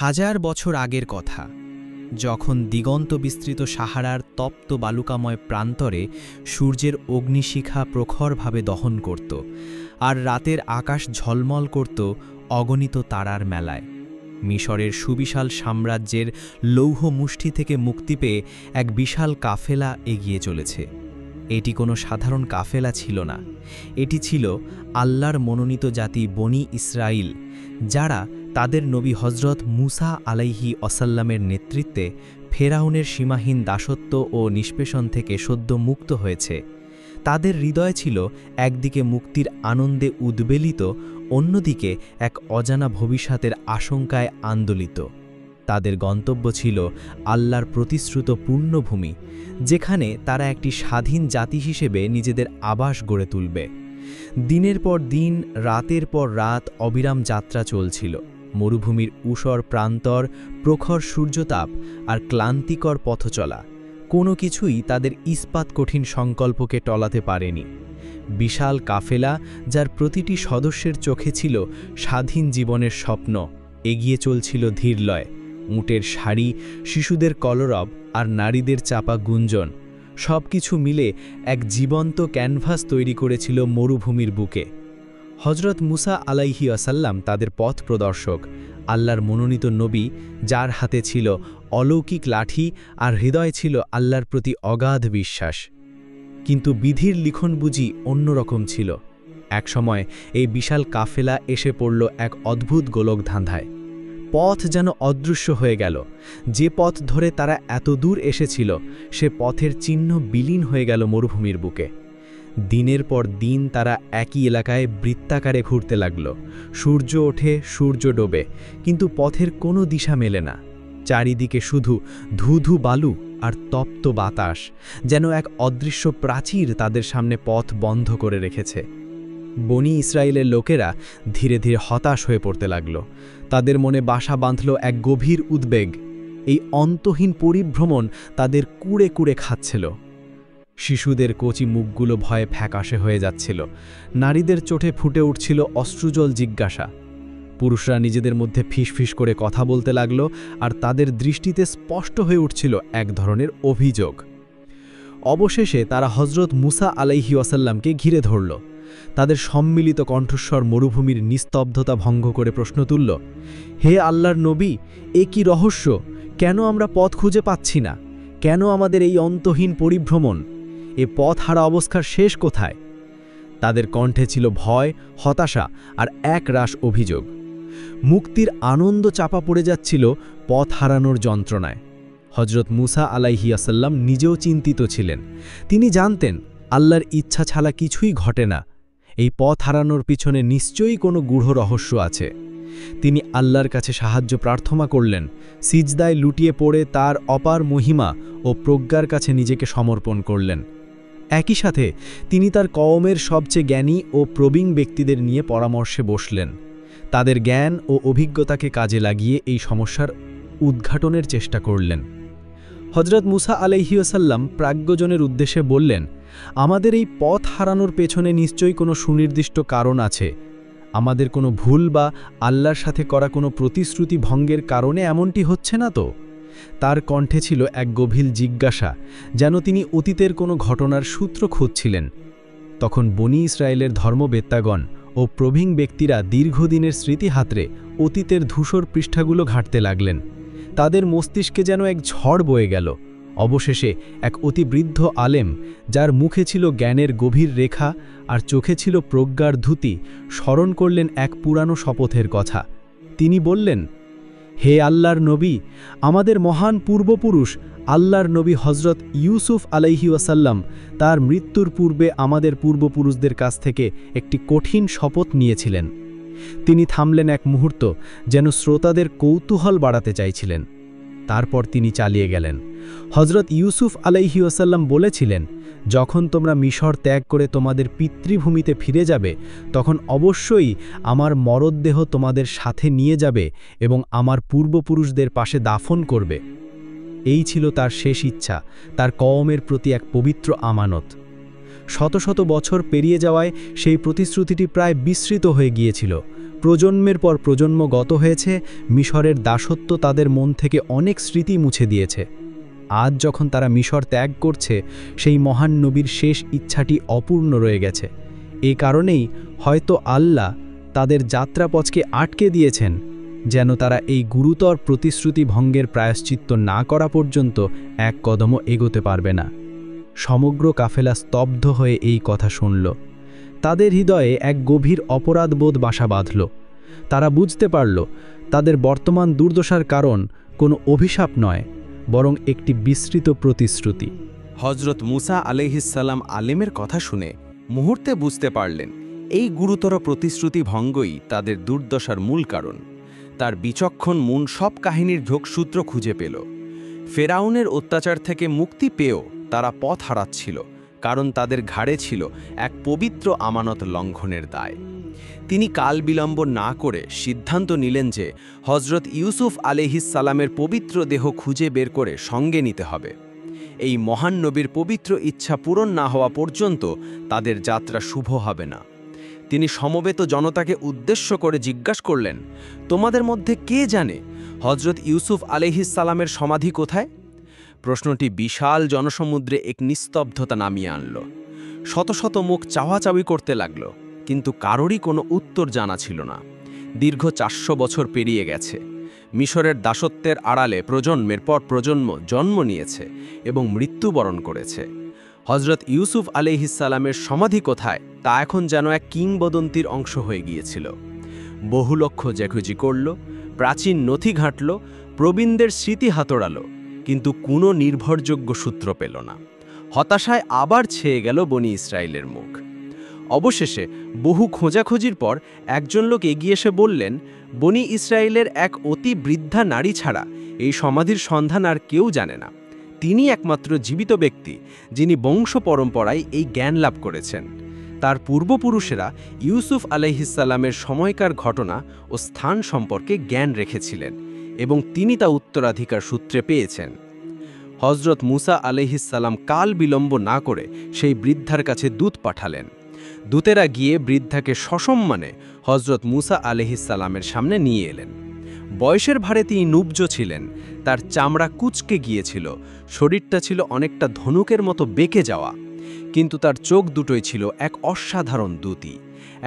হাজার বছর আগের কথা, যখন দিগন্ত বিস্তৃত সাহারার তপ্ত বালুকাময় প্রান্তরে সূর্যের অগ্নিশিখা প্রখরভাবে দহন করত, আর রাতের আকাশ ঝলমল করত অগণিত তারার মেলায়। মিশরের সুবিশাল সাম্রাজ্যের লৌহ মুষ্টি থেকে মুক্তি পেয়ে এক বিশাল কাফেলা এগিয়ে চলেছে। এটি কোনো সাধারণ কাফেলা ছিল না, এটি ছিল আল্লাহর মনোনীত জাতি বনি ইসরাইল, যারা তাদের নবী হজরত মুসা আলাইহি ওয়াসাল্লামের নেতৃত্বে ফেরাউনের সীমাহীন দাসত্ব ও নিষ্পেষণ থেকে সদ্য মুক্ত হয়েছে। তাদের হৃদয় ছিল একদিকে মুক্তির আনন্দে উদ্বেলিত, অন্যদিকে এক অজানা ভবিষ্যতের আশঙ্কায় আন্দোলিত। তাদের গন্তব্য ছিল আল্লাহর প্রতিশ্রুত পূর্ণভূমি, যেখানে তারা একটি স্বাধীন জাতি হিসেবে নিজেদের আবাস গড়ে তুলবে। দিনের পর দিন, রাতের পর রাত অবিরাম যাত্রা চলছিল। মরুভূমির ঊষর প্রান্তর, প্রখর সূর্যতাপ আর ক্লান্তিকর পথচলা, কোনো কিছুই তাদের ইস্পাত কঠিন সংকল্পকে টলাতে পারেনি। বিশাল কাফেলা, যার প্রতিটি সদস্যের চোখে ছিল স্বাধীন জীবনের স্বপ্ন, এগিয়ে চলছিল ধীরলয়। উটের শাড়ি, শিশুদের কলরব আর নারীদের চাপা গুঞ্জন, সব কিছু মিলে এক জীবন্ত ক্যানভাস তৈরি করেছিল মরুভূমির বুকে। হজরত মুসা আলাইহি ওয়াসাল্লাম তাদের পথ প্রদর্শক, আল্লাহর মনোনীত নবী, যার হাতে ছিল অলৌকিক লাঠি আর হৃদয় ছিল আল্লাহর প্রতি অগাধ বিশ্বাস। কিন্তু বিধির লিখন বুঝি অন্যরকম ছিল। একসময় এই বিশাল কাফেলা এসে পড়ল এক অদ্ভুত গোলকধাঁধায়। পথ যেন অদৃশ্য হয়ে গেল। যে পথ ধরে তারা এত দূর এসেছিল, সে পথের চিহ্ন বিলীন হয়ে গেল মরুভূমির বুকে। দিনের পর দিন তারা একই এলাকায় বৃত্তাকারে ঘুরতে লাগল। সূর্য ওঠে, সূর্য ডোবে, কিন্তু পথের কোনো দিশা মেলে না। চারিদিকে শুধু ধুধু বালু আর তপ্ত বাতাস, যেন এক অদৃশ্য প্রাচীর তাদের সামনে পথ বন্ধ করে রেখেছে। বনি ইসরায়েলের লোকেরা ধীরে ধীরে হতাশ হয়ে পড়তে লাগল। তাদের মনে বাসা বাঁধল এক গভীর উদ্বেগ। এই অন্তহীন পরিভ্রমণ তাদের কুড়ে কুড়ে খাচ্ছিল। শিশুদের কচি মুখগুলো ভয়ে ফ্যাকাশে হয়ে যাচ্ছিল। নারীদের চোখে ফুটে উঠছিল অশ্রুজল জিজ্ঞাসা। পুরুষরা নিজেদের মধ্যে ফিসফিস করে কথা বলতে লাগল, আর তাদের দৃষ্টিতে স্পষ্ট হয়ে উঠছিল এক ধরনের অভিযোগ। অবশেষে তারা হজরত মুসা আলাইহি ওয়াসাল্লামকে ঘিরে ধরল। তাদের সম্মিলিত কণ্ঠস্বর মরুভূমির নিস্তব্ধতা ভঙ্গ করে প্রশ্ন তুলল, হে আল্লাহর নবী, এ কি রহস্য? কেন আমরা পথ খুঁজে পাচ্ছি না? কেন আমাদের এই অন্তহীন পরিভ্রমণ? এ পথ হারা অবস্থার শেষ কোথায়? তাদের কণ্ঠে ছিল ভয়, হতাশা আর এক রাশ অভিযোগ। মুক্তির আনন্দ চাপা পড়ে যাচ্ছিল পথ হারানোর যন্ত্রণায়। হজরত মুসা আলাইহি ওয়াসাল্লাম নিজেও চিন্তিত ছিলেন। তিনি জানতেন আল্লাহর ইচ্ছা ছাড়া কিছুই ঘটে না। এই পথ হারানোর পিছনে নিশ্চয়ই কোনো গূঢ় রহস্য আছে। তিনি আল্লাহর কাছে সাহায্য প্রার্থনা করলেন, সিজদায় লুটিয়ে পড়ে তার অপার মহিমা ও প্রজ্ঞার কাছে নিজেকে সমর্পণ করলেন। একই সাথে তিনি তার কওমের সবচেয়ে জ্ঞানী ও প্রবীণ ব্যক্তিদের নিয়ে পরামর্শে বসলেন। তাদের জ্ঞান ও অভিজ্ঞতাকে কাজে লাগিয়ে এই সমস্যার উদ্ঘাটনের চেষ্টা করলেন। হজরত মুসা আলাইহি ওয়াসাল্লাম প্রাজ্ঞজনের উদ্দেশ্যে বললেন, আমাদের এই পথ হারানোর পেছনে নিশ্চয়ই কোনো সুনির্দিষ্ট কারণ আছে। আমাদের কোনো ভুল বা আল্লাহর সাথে করা কোনো প্রতিশ্রুতি ভঙ্গের কারণে এমনটি হচ্ছে না তো? তার কণ্ঠে ছিল এক গভীর জিজ্ঞাসা, যেন তিনি অতীতের কোনো ঘটনার সূত্র খুঁজছিলেন। তখন বনি ইসরায়েলের ধর্মবেত্তাগণ ও প্রবীণ ব্যক্তিরা দীর্ঘদিনের স্মৃতিহাতরে অতীতের ধূসর পৃষ্ঠাগুলো ঘাঁটতে লাগলেন। তাদের মস্তিষ্কে যেন এক ঝড় বয়ে গেল। অবশেষে এক অতি বৃদ্ধ আলেম, যার মুখে ছিল জ্ঞানের গভীর রেখা আর চোখে ছিল প্রজ্ঞার ধুতি, স্মরণ করলেন এক পুরানো শপথের কথা। তিনি বললেন, হে আল্লাহর নবী, আমাদের মহান পূর্বপুরুষ আল্লাহর নবী হজরত ইউসুফ আলাইহি ওয়াসাল্লাম তার মৃত্যুর পূর্বে আমাদের পূর্বপুরুষদের কাছ থেকে একটি কঠিন শপথ নিয়েছিলেন। তিনি থামলেন এক মুহূর্ত, যেন শ্রোতাদের কৌতূহল বাড়াতে চাইছিলেন। তারপর তিনি চালিয়ে গেলেন, হজরত ইউসুফ আলাইহি ওয়াসাল্লাম বলেছিলেন, যখন তোমরা মিশর ত্যাগ করে তোমাদের পিতৃভূমিতে ফিরে যাবে, তখন অবশ্যই আমার মরদেহ তোমাদের সাথে নিয়ে যাবে এবং আমার পূর্বপুরুষদের পাশে দাফন করবে। এই ছিল তার শেষ ইচ্ছা, তার কওমের প্রতি এক পবিত্র আমানত। শত শত বছর পেরিয়ে যাওয়ায় সেই প্রতিশ্রুতিটি প্রায় বিস্মৃত হয়ে গিয়েছিল। প্রজন্মের পর প্রজন্ম গত হয়েছে, মিশরের দাসত্ব তাদের মন থেকে অনেক স্মৃতি মুছে দিয়েছে। আজ যখন তারা মিশর ত্যাগ করছে, সেই মহান নবীর শেষ ইচ্ছাটি অপূর্ণ রয়ে গেছে। এ কারণেই হয়তো আল্লাহ তাদের যাত্রাপথকে আটকে দিয়েছেন, যেন তারা এই গুরুতর প্রতিশ্রুতি ভঙ্গের প্রায়শ্চিত্ত না করা পর্যন্ত এক কদমও এগোতে পারবে না। সমগ্র কাফেলা স্তব্ধ হয়ে এই কথা শুনল। তাদের হৃদয়ে এক গভীর অপরাধবোধ বাসা বাঁধল। তারা বুঝতে পারল, তাদের বর্তমান দুর্দশার কারণ কোনো অভিশাপ নয়, বরং একটি বিস্তৃত প্রতিশ্রুতি। হজরত মুসা আলাইহিসসালাম আলেমের কথা শুনে মুহূর্তে বুঝতে পারলেন, এই গুরুতর প্রতিশ্রুতি ভঙ্গই তাদের দুর্দশার মূল কারণ। তার বিচক্ষণ মন সব কাহিনীর যোগসূত্র খুঁজে পেল। ফেরাউনের অত্যাচার থেকে মুক্তি পেয়েও তারা পথ হারাচ্ছিল, কারণ তাদের ঘাড়ে ছিল এক পবিত্র আমানত লঙ্ঘনের দায়। তিনি কাল বিলম্ব না করে সিদ্ধান্ত নিলেন যে হজরত ইউসুফ আলাইহিসসালামের পবিত্র দেহ খুঁজে বের করে সঙ্গে নিতে হবে। এই মহান নবীর পবিত্র ইচ্ছা পূরণ না হওয়া পর্যন্ত তাদের যাত্রা শুভ হবে না। তিনি সমবেত জনতাকে উদ্দেশ্য করে জিজ্ঞাসা করলেন, তোমাদের মধ্যে কে জানে হজরত ইউসুফ আলাইহিসসালামের সমাধি কোথায়? প্রশ্নটি বিশাল জনসমুদ্রে এক নিস্তব্ধতা নামিয়ে আনল। শত শত মুখ চাওয়াচাওয়ি করতে লাগল, কিন্তু কারোরই কোনো উত্তর জানা ছিল না। দীর্ঘ 400 বছর পেরিয়ে গেছে। মিশরের দাসত্বের আড়ালে প্রজন্মের পর প্রজন্ম জন্ম নিয়েছে এবং মৃত্যুবরণ করেছে। হজরত ইউসুফ আলাইহিসসালামের সমাধি কোথায় তা এখন যেন এক কিংবদন্তির অংশ হয়ে গিয়েছিল। বহু লক্ষ জেখুজি করল, প্রাচীন নথি ঘাঁটল, প্রবীণদের স্মৃতি হাতড়ালো, কিন্তু কোনো নির্ভরযোগ্য সূত্র পেল না। হতাশায় আবার ছেয়ে গেল বনি ইসরায়েলের মুখ। অবশেষে বহু খোঁজাখুঁজির পর একজন লোক এগিয়ে এসে বললেন, বনি ইসরায়েলের এক অতি বৃদ্ধা নারী ছাড়া এই সমাধির সন্ধান আর কেউ জানে না। তিনি একমাত্র জীবিত ব্যক্তি যিনি বংশ পরম্পরায় এই জ্ঞান লাভ করেছেন। তার পূর্বপুরুষেরা ইউসুফ আলাইহিসসালামের সময়কার ঘটনা ও স্থান সম্পর্কে জ্ঞান রেখেছিলেন এবং তিনি তা উত্তরাধিকার সূত্রে পেয়েছেন। হজরত মুসা আলাইহিসসালাম কাল বিলম্ব না করে সেই বৃদ্ধার কাছে দূত পাঠালেন। দূতেরা গিয়ে বৃদ্ধাকে সসম্মানে হজরত মুসা আলাইহিসসালামের সামনে নিয়ে এলেন। বয়সের ভারে তিনি নুব্জ ছিলেন, তার চামড়া কুঁচকে গিয়েছিল, শরীরটা ছিল অনেকটা ধনুকের মতো বেঁকে যাওয়া, কিন্তু তার চোখ দুটোই ছিল এক অসাধারণ দ্যুতি,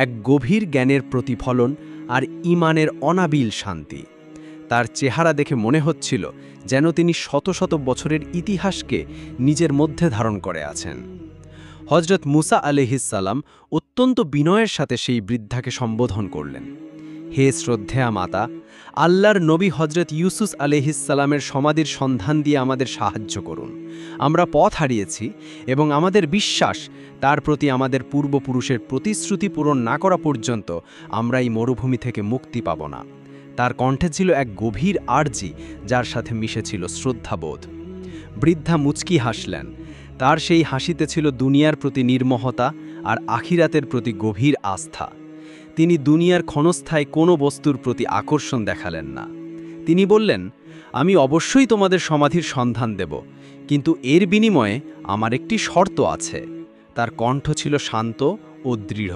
এক গভীর জ্ঞানের প্রতিফলন আর ঈমানের অনাবিল শান্তি। তার চেহারা দেখে মনে হচ্ছিল যেন তিনি শত শত বছরের ইতিহাসকে নিজের মধ্যে ধারণ করে আছেন। হজরত মুসা আলাইহিসসালাম অত্যন্ত বিনয়ের সাথে সেই বৃদ্ধাকে সম্বোধন করলেন, হে শ্রদ্ধেয়া মাতা, আল্লাহর নবী হজরত ইউসুফ আলাইহিসসালামের সমাধির সন্ধান দিয়ে আমাদের সাহায্য করুন। আমরা পথ হারিয়েছি এবং আমাদের বিশ্বাস তার প্রতি আমাদের পূর্বপুরুষের প্রতিশ্রুতি পূরণ না করা পর্যন্ত আমরা এই মরুভূমি থেকে মুক্তি পাব না। তার কণ্ঠে ছিল এক গভীর আর্জি, যার সাথে মিশেছিল শ্রদ্ধাবোধ। বৃদ্ধা মুচকি হাসলেন। তার সেই হাসিতে ছিল দুনিয়ার প্রতি নির্মমতা আর আখিরাতের প্রতি গভীর আস্থা। তিনি দুনিয়ার ক্ষণস্থায়ী কোনো বস্তুর প্রতি আকর্ষণ দেখালেন না। তিনি বললেন, আমি অবশ্যই তোমাদের সমাধির সন্ধান দেব, কিন্তু এর বিনিময়ে আমার একটি শর্ত আছে। তার কণ্ঠ ছিল শান্ত ও দৃঢ়,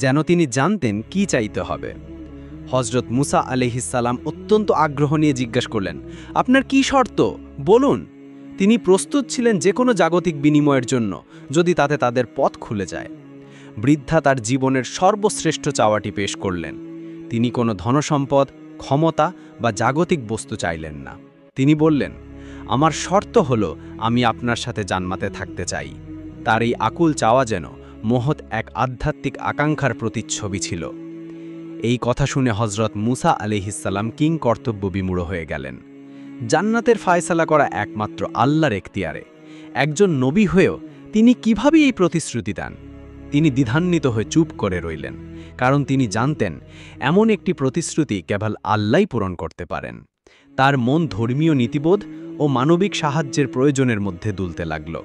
যেন তিনি জানতেন কি চাইতে হবে। হজরত মুসা আলাইহিসসালাম অত্যন্ত আগ্রহ নিয়ে জিজ্ঞাসা করলেন, আপনার কি শর্ত বলুন। তিনি প্রস্তুত ছিলেন যে কোনো জাগতিক বিনিময়ের জন্য, যদি তাতে তাদের পথ খুলে যায়। বৃদ্ধা তার জীবনের সর্বশ্রেষ্ঠ চাওয়াটি পেশ করলেন। তিনি কোনো ধনসম্পদ, ক্ষমতা বা জাগতিক বস্তু চাইলেন না। তিনি বললেন, আমার শর্ত হলো আমি আপনার সাথে জান্নাতে থাকতে চাই। তার এই আকুল চাওয়া যেন মহৎ এক আধ্যাত্মিক আকাঙ্ক্ষার প্রতিচ্ছবি ছিল। এই কথা শুনে হজরত মুসা আলাইহিসসালাম কিং কর্তব্য বিমূঢ় হয়ে গেলেন। জান্নাতের ফায়সালা করা একমাত্র আল্লাহর এখতিয়ারে। একজন নবী হয়েও তিনি কিভাবে এই প্রতিশ্রুতি দেন? তিনি দ্বিধান্বিত হয়ে চুপ করে রইলেন, কারণ তিনি জানতেন এমন একটি প্রতিশ্রুতি কেবল আল্লাহই পূরণ করতে পারেন। তার মন ধর্মীয় নীতিবোধ ও মানবিক সাহায্যের প্রয়োজনের মধ্যে দুলতে লাগল।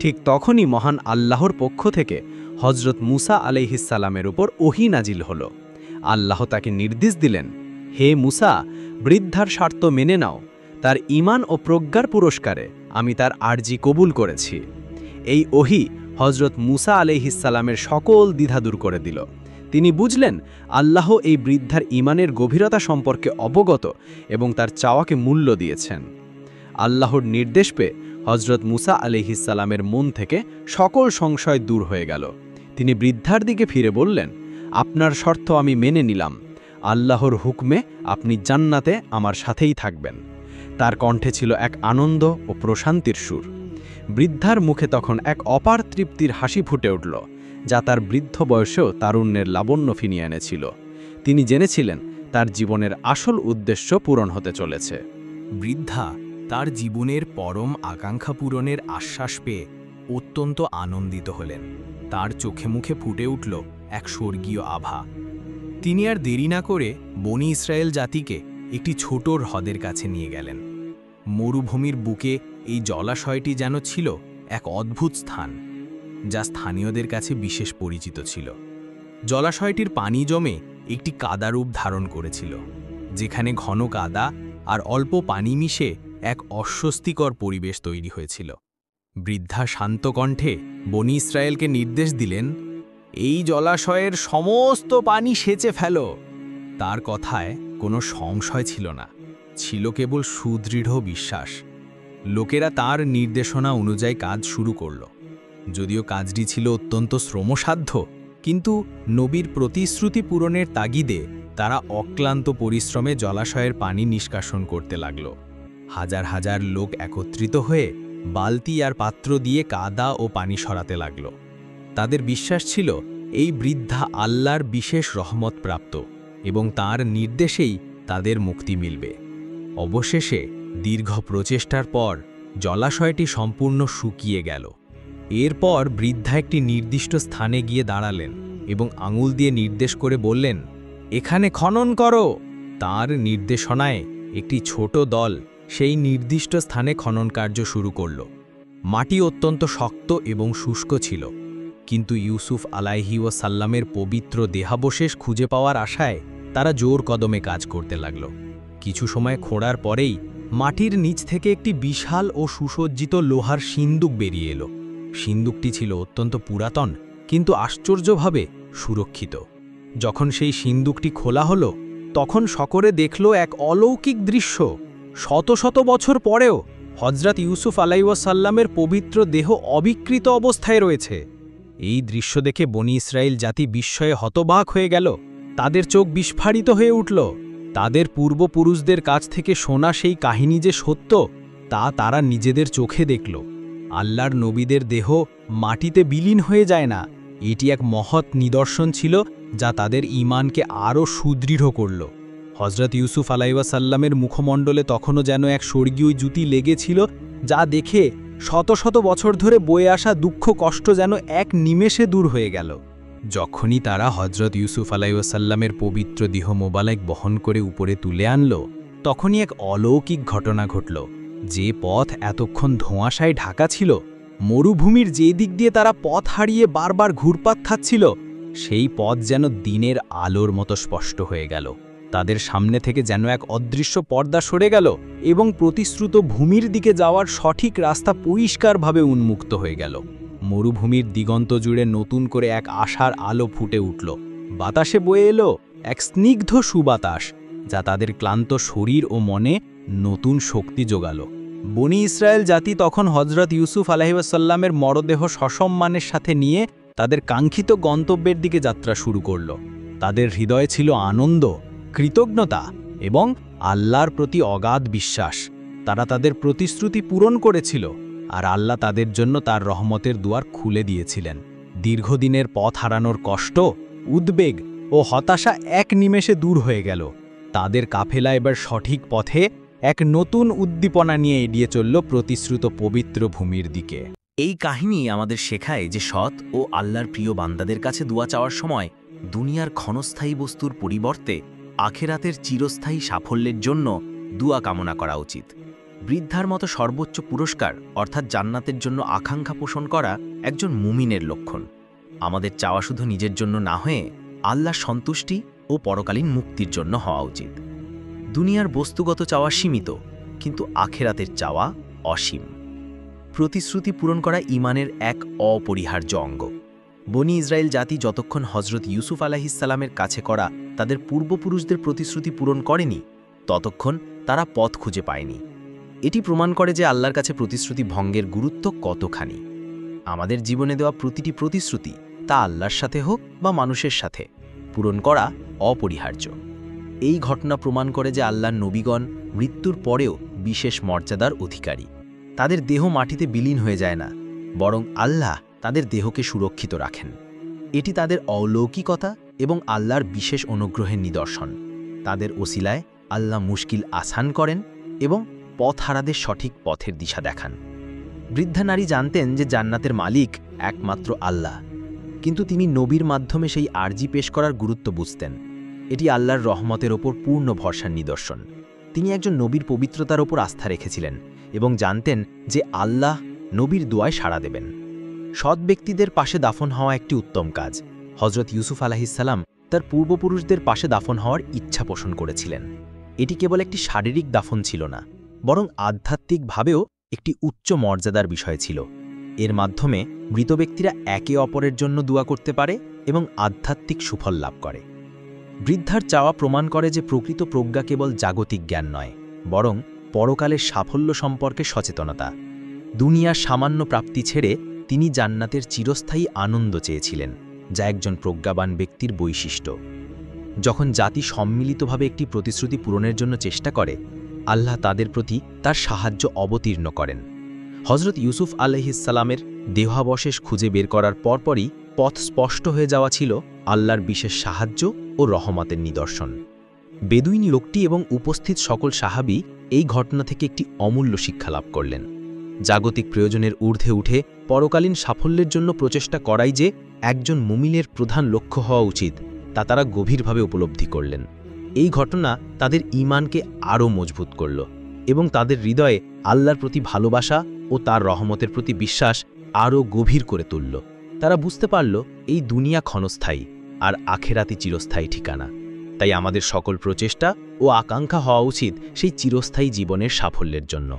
ঠিক তখনই মহান আল্লাহর পক্ষ থেকে হজরত মুসা আলাইহিসসালামের উপর ওহী নাজিল হল। আল্লাহ তাকে নির্দেশ দিলেন, হে মুসা, বৃদ্ধার শর্ত মেনে নাও। তার ঈমান ও প্রজ্ঞার পুরস্কারে আমি তার আরজি কবুল করেছি। এই ওহী হজরত মুসা আলাইহিসসালামের সকল দ্বিধা দূর করে দিল। তিনি বুঝলেন আল্লাহ এই বৃদ্ধার ঈমানের গভীরতা সম্পর্কে অবগত এবং তার চাওয়াকে মূল্য দিয়েছেন। আল্লাহর নির্দেশ পেয়ে হজরত মুসা আলাইহিসসালামের মন থেকে সকল সংশয় দূর হয়ে গেল। তিনি বৃদ্ধার দিকে ফিরে বললেন, আপনার শর্ত আমি মেনে নিলাম। আল্লাহর হুকমে আপনি জান্নাতে আমার সাথেই থাকবেন। তার কণ্ঠে ছিল এক আনন্দ ও প্রশান্তির সুর। বৃদ্ধার মুখে তখন এক অপার তৃপ্তির হাসি ফুটে উঠল, যা তার বৃদ্ধ বয়সেও তারুণ্যের লাবণ্য ফিনিয়ে এনেছিল। তিনি জেনেছিলেন তার জীবনের আসল উদ্দেশ্য পূরণ হতে চলেছে। বৃদ্ধা তার জীবনের পরম আকাঙ্ক্ষা পূরণের আশ্বাস পেয়ে অত্যন্ত আনন্দিত হলেন। তার চোখে মুখে ফুটে উঠল এক স্বর্গীয় আভা। তিনি আর দেরি না করে বনি ইসরায়েল জাতিকে একটি ছোট হ্রদের কাছে নিয়ে গেলেন। মরুভূমির বুকে এই জলাশয়টি যেন ছিল এক অদ্ভুত স্থান, যা স্থানীয়দের কাছে বিশেষ পরিচিত ছিল। জলাশয়টির পানি জমে একটি কাদা রূপ ধারণ করেছিল, যেখানে ঘন কাদা আর অল্প পানি মিশে এক অস্বস্তিকর পরিবেশ তৈরি হয়েছিল। বৃদ্ধা শান্ত কণ্ঠে বনি ইসরায়েলকে নির্দেশ দিলেন, এই জলাশয়ের সমস্ত পানি সেচে ফেলো। তার কথায় কোনো সংশয় ছিল না, ছিল কেবল সুদৃঢ় বিশ্বাস। লোকেরা তার নির্দেশনা অনুযায়ী কাজ শুরু করল। যদিও কাজটি ছিল অত্যন্ত শ্রমসাধ্য, কিন্তু নবীর প্রতিশ্রুতি পূরণের তাগিদে তারা অক্লান্ত পরিশ্রমে জলাশয়ের পানি নিষ্কাশন করতে লাগল। হাজার হাজার লোক একত্রিত হয়ে বালতি আর পাত্র দিয়ে কাদা ও পানি সরাতে লাগল। তাদের বিশ্বাস ছিল এই বৃদ্ধা আল্লাহর বিশেষ রহমত প্রাপ্ত এবং তার নির্দেশেই তাদের মুক্তি মিলবে। অবশেষে দীর্ঘ প্রচেষ্টার পর জলাশয়টি সম্পূর্ণ শুকিয়ে গেল। এরপর বৃদ্ধা একটি নির্দিষ্ট স্থানে গিয়ে দাঁড়ালেন এবং আঙুল দিয়ে নির্দেশ করে বললেন, এখানে খনন করো। তার নির্দেশনায় একটি ছোট দল সেই নির্দিষ্ট স্থানে খনন কার্য শুরু করল। মাটি অত্যন্ত শক্ত এবং শুষ্ক ছিল, কিন্তু ইউসুফ আলাইহিওয়াসাল্লামের পবিত্র দেহাবশেষ খুঁজে পাওয়ার আশায় তারা জোর কদমে কাজ করতে লাগল। কিছু সময় খোঁড়ার পরেই মাটির নিচ থেকে একটি বিশাল ও সুসজ্জিত লোহার সিন্দুক বেরিয়ে এলো। সিন্দুকটি ছিল অত্যন্ত পুরাতন, কিন্তু আশ্চর্যভাবে সুরক্ষিত। যখন সেই সিন্দুকটি খোলা হলো, তখন সকলে দেখল এক অলৌকিক দৃশ্য। শত শত বছর পরেও হজরত ইউসুফ আলাইহিওয়াসাল্লামের পবিত্র দেহ অবিকৃত অবস্থায় রয়েছে। এই দৃশ্য দেখে বনি ইসরায়েল জাতি বিস্ময়ে হতবাক হয়ে গেল। তাদের চোখ বিস্ফারিত হয়ে উঠল। তাদের পূর্বপুরুষদের কাছ থেকে শোনা সেই কাহিনী যে সত্য, তা তারা নিজেদের চোখে দেখল। আল্লাহর নবীদের দেহ মাটিতে বিলীন হয়ে যায় না। এটি এক মহৎ নিদর্শন ছিল, যা তাদের ঈমানকে আরও সুদৃঢ় করল। হজরত ইউসুফ আলাইহিওয়াসাল্লামের মুখমণ্ডলে তখনও যেন এক স্বর্গীয় জ্যোতি লেগেছিল, যা দেখে শত শত বছর ধরে বয়ে আসা দুঃখ কষ্ট যেন এক নিমেষে দূর হয়ে গেল। যখনই তারা হজরত ইউসুফ আলাইহিওয়াসাল্লামের পবিত্র দেহ মোবারক বহন করে উপরে তুলে আনল, তখনই এক অলৌকিক ঘটনা ঘটল। যে পথ এতক্ষণ ধোঁয়াশায় ঢাকা ছিল, মরুভূমির যে দিক দিয়ে তারা পথ হারিয়ে বারবার ঘুরপাক খাচ্ছিল, সেই পথ যেন দিনের আলোর মতো স্পষ্ট হয়ে গেল। তাদের সামনে থেকে যেন এক অদৃশ্য পর্দা সরে গেল এবং প্রতিশ্রুত ভূমির দিকে যাওয়ার সঠিক রাস্তা পরিষ্কারভাবে উন্মুক্ত হয়ে গেল। মরুভূমির দিগন্ত জুড়ে নতুন করে এক আশার আলো ফুটে উঠল। বাতাসে বয়ে এলো এক স্নিগ্ধ সুবাতাস, যা তাদের ক্লান্ত শরীর ও মনে নতুন শক্তি যোগাল। বনি ইসরায়েল জাতি তখন হজরত ইউসুফ আলাইহিওয়াসাল্লামের মরদেহ সসম্মানের সাথে নিয়ে তাদের কাঙ্ক্ষিত গন্তব্যের দিকে যাত্রা শুরু করল। তাদের হৃদয়ে ছিল আনন্দ, কৃতজ্ঞতা এবং আল্লাহর প্রতি অগাধ বিশ্বাস। তারা তাদের প্রতিশ্রুতি পূরণ করেছিল, আর আল্লাহ তাদের জন্য তার রহমতের দুয়ার খুলে দিয়েছিলেন। দীর্ঘদিনের পথ হারানোর কষ্ট, উদ্বেগ ও হতাশা এক নিমেষে দূর হয়ে গেল। তাদের কাফেলা এবার সঠিক পথে এক নতুন উদ্দীপনা নিয়ে এগিয়ে চলল প্রতিশ্রুত পবিত্র ভূমির দিকে। এই কাহিনী আমাদের শেখায় যে সৎ ও আল্লাহর প্রিয় বান্দাদের কাছে দোয়া চাওয়ার সময় দুনিয়ার ক্ষণস্থায়ী বস্তুর পরিবর্তে আখেরাতের চিরস্থায়ী সাফল্যের জন্য দোয়া কামনা করা উচিত। বৃদ্ধার মতো সর্বোচ্চ পুরস্কার অর্থাৎ জান্নাতের জন্য আকাঙ্ক্ষা পোষণ করা একজন মুমিনের লক্ষণ। আমাদের চাওয়া শুধু নিজের জন্য না হয়ে আল্লাহর সন্তুষ্টি ও পরকালীন মুক্তির জন্য হওয়া উচিত। দুনিয়ার বস্তুগত চাওয়া সীমিত, কিন্তু আখেরাতের চাওয়া অসীম। প্রতিশ্রুতি পূরণ করা ঈমানের এক অপরিহার্য অঙ্গ। বনি ইসরায়েল জাতি যতক্ষণ হজরত ইউসুফ আলাইহিসসালামের কাছে করা তাদের পূর্বপুরুষদের প্রতিশ্রুতি পূরণ করেনি, ততক্ষণ তারা পথ খুঁজে পায়নি। এটি প্রমাণ করে যে আল্লাহর কাছে প্রতিশ্রুতি ভঙ্গের গুরুত্ব কতখানি। আমাদের জীবনে দেওয়া প্রতিটি প্রতিশ্রুতি, তা আল্লাহর সাথে হোক বা মানুষের সাথে, পূরণ করা অপরিহার্য। এই ঘটনা প্রমাণ করে যে আল্লাহর নবীগণ মৃত্যুর পরেও বিশেষ মর্যাদার অধিকারী। তাদের দেহ মাটিতে বিলীন হয়ে যায় না, বরং আল্লাহ তাদের দেহকে সুরক্ষিত রাখেন। এটি তাদের অলৌকিকতা এবং আল্লাহর বিশেষ অনুগ্রহের নিদর্শন। তাদের ওসিলায় আল্লাহ মুশকিল আসান করেন এবং পথহারাদের সঠিক পথের দিশা দেখান। বৃদ্ধা নারী জানতেন যে জান্নাতের মালিক একমাত্র আল্লাহ, কিন্তু তিনি নবীর মাধ্যমে সেই আরজি পেশ করার গুরুত্ব বুঝতেন। এটি আল্লাহর রহমতের ওপর পূর্ণ ভরসার নিদর্শন। তিনি একজন নবীর পবিত্রতার ওপর আস্থা রেখেছিলেন এবং জানতেন যে আল্লাহ নবীর দোয়ায় সাড়া দেবেন। সৎ ব্যক্তিদের পাশে দাফন হওয়া একটি উত্তম কাজ। হজরত ইউসুফ আলাইহিসসালাম তার পূর্বপুরুষদের পাশে দাফন হওয়ার ইচ্ছা পোষণ করেছিলেন। এটি কেবল একটি শারীরিক দাফন ছিল না, বরং আধ্যাত্মিকভাবেও একটি উচ্চ মর্যাদার বিষয় ছিল। এর মাধ্যমে মৃত ব্যক্তিরা একে অপরের জন্য দোয়া করতে পারে এবং আধ্যাত্মিক সুফল লাভ করে। বৃদ্ধার চাওয়া প্রমাণ করে যে প্রকৃত প্রজ্ঞা কেবল জাগতিক জ্ঞান নয়, বরং পরকালের সাফল্য সম্পর্কে সচেতনতা। দুনিয়ার সামান্য প্রাপ্তি ছেড়ে তিনি জান্নাতের চিরস্থায়ী আনন্দ চেয়েছিলেন, যা একজন প্রজ্ঞাবান ব্যক্তির বৈশিষ্ট্য। যখন জাতি সম্মিলিতভাবে একটি প্রতিশ্রুতি পূরণের জন্য চেষ্টা করে, আল্লাহ তাদের প্রতি তার সাহায্য অবতীর্ণ করেন। হজরত ইউসুফ আলাইহিসসালামের দেহাবশেষ খুঁজে বের করার পরপরই পথ স্পষ্ট হয়ে যাওয়া ছিল আল্লাহর বিশেষ সাহায্য ও রহমতের নিদর্শন। বেদুইন লোকটি এবং উপস্থিত সকল সাহাবী এই ঘটনা থেকে একটি অমূল্য শিক্ষা লাভ করলেন। জাগতিক প্রয়োজনের ঊর্ধ্বে উঠে পরকালীন সাফল্যের জন্য প্রচেষ্টা করাই যে একজন মুমিনের প্রধান লক্ষ্য হওয়া উচিত, তা তারা গভীরভাবে উপলব্ধি করলেন। এই ঘটনা তাদের ঈমানকে আরও মজবুত করল এবং তাদের হৃদয়ে আল্লাহর প্রতি ভালোবাসা ও তার রহমতের প্রতি বিশ্বাস আরও গভীর করে তুলল। তারা বুঝতে পারল এই দুনিয়া ক্ষণস্থায়ী আর আখেরাতি চিরস্থায়ী ঠিকানা। তাই আমাদের সকল প্রচেষ্টা ও আকাঙ্ক্ষা হওয়া উচিত সেই চিরস্থায়ী জীবনের সাফল্যের জন্য।